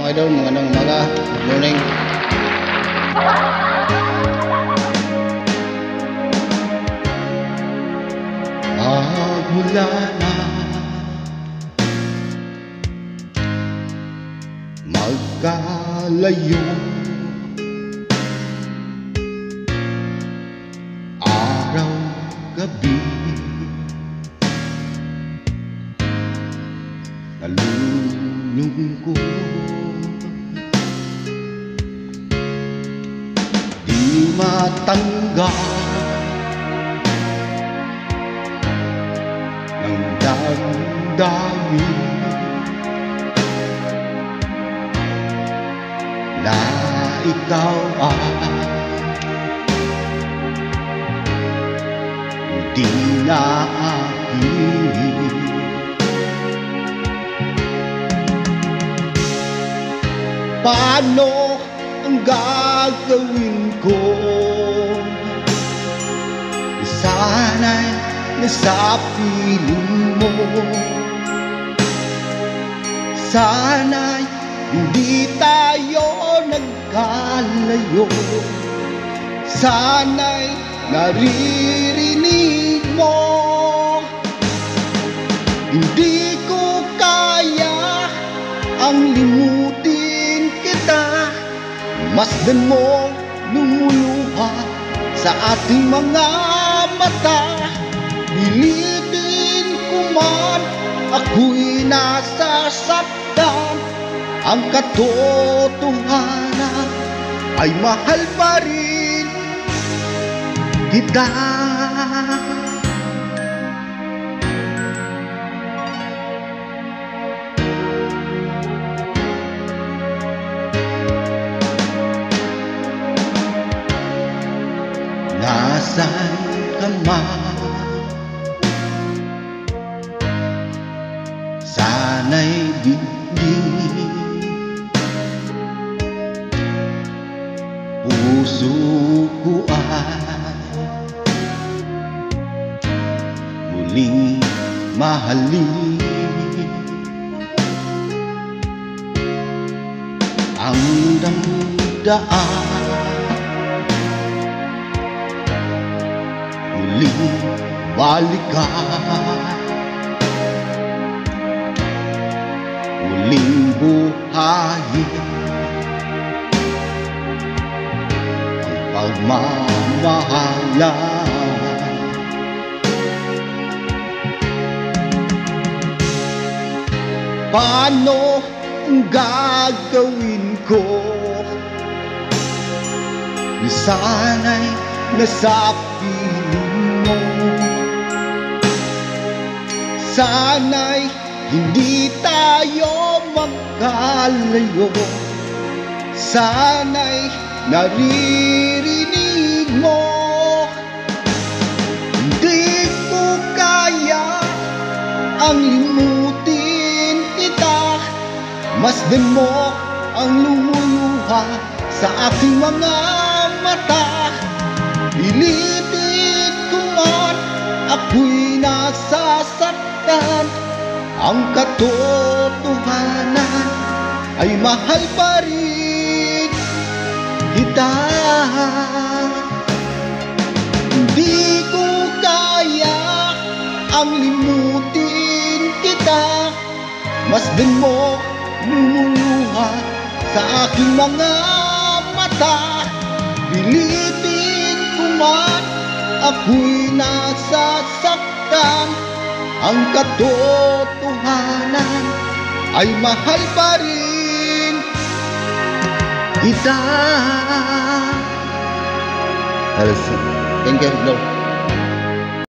mga idol, magandang umaga. Good morning. Magmula na magkalayo, araw, gabi, nalulungkot, di matanggap ng damdamin na ikaw ay hindi na akin. Paano ang gagawin ko? Sana'y nasa piling mo, sana'y hindi tayo nagkalayo, sana'y naririnig mo. Hindi ko kaya ang limutin kita, masdan mo lumuluha sa ating mga mata. Pilitin ko man ako'y nasasaktan, ang katotohanan ay mahal pa rin kita. Nasaan ka man, sana'y digdig puso ko ay muling mahalin. Ang damdaan muling balikan, muling buhayin ang pagmamahalan. Paano ang gagawin ko? Sana'y nasa piling mo, sana'y hindi tayo magkalayo, sana'y naririnig mo. Hindi ko kaya ang limutin kita, masdan mo ang lumuluha sa aking mga mata. Pilitin ko man ako'y nasasaktan, ang katotohanan ay mahal pa rin kita. Hindi ko kaya ang limutin kita, masdan mo lumuluha sa aking mga mata. Pilitin ko man ako'y nasasaktan, ang katotohanan ay mahal pa rin kita. Thank you, Lord.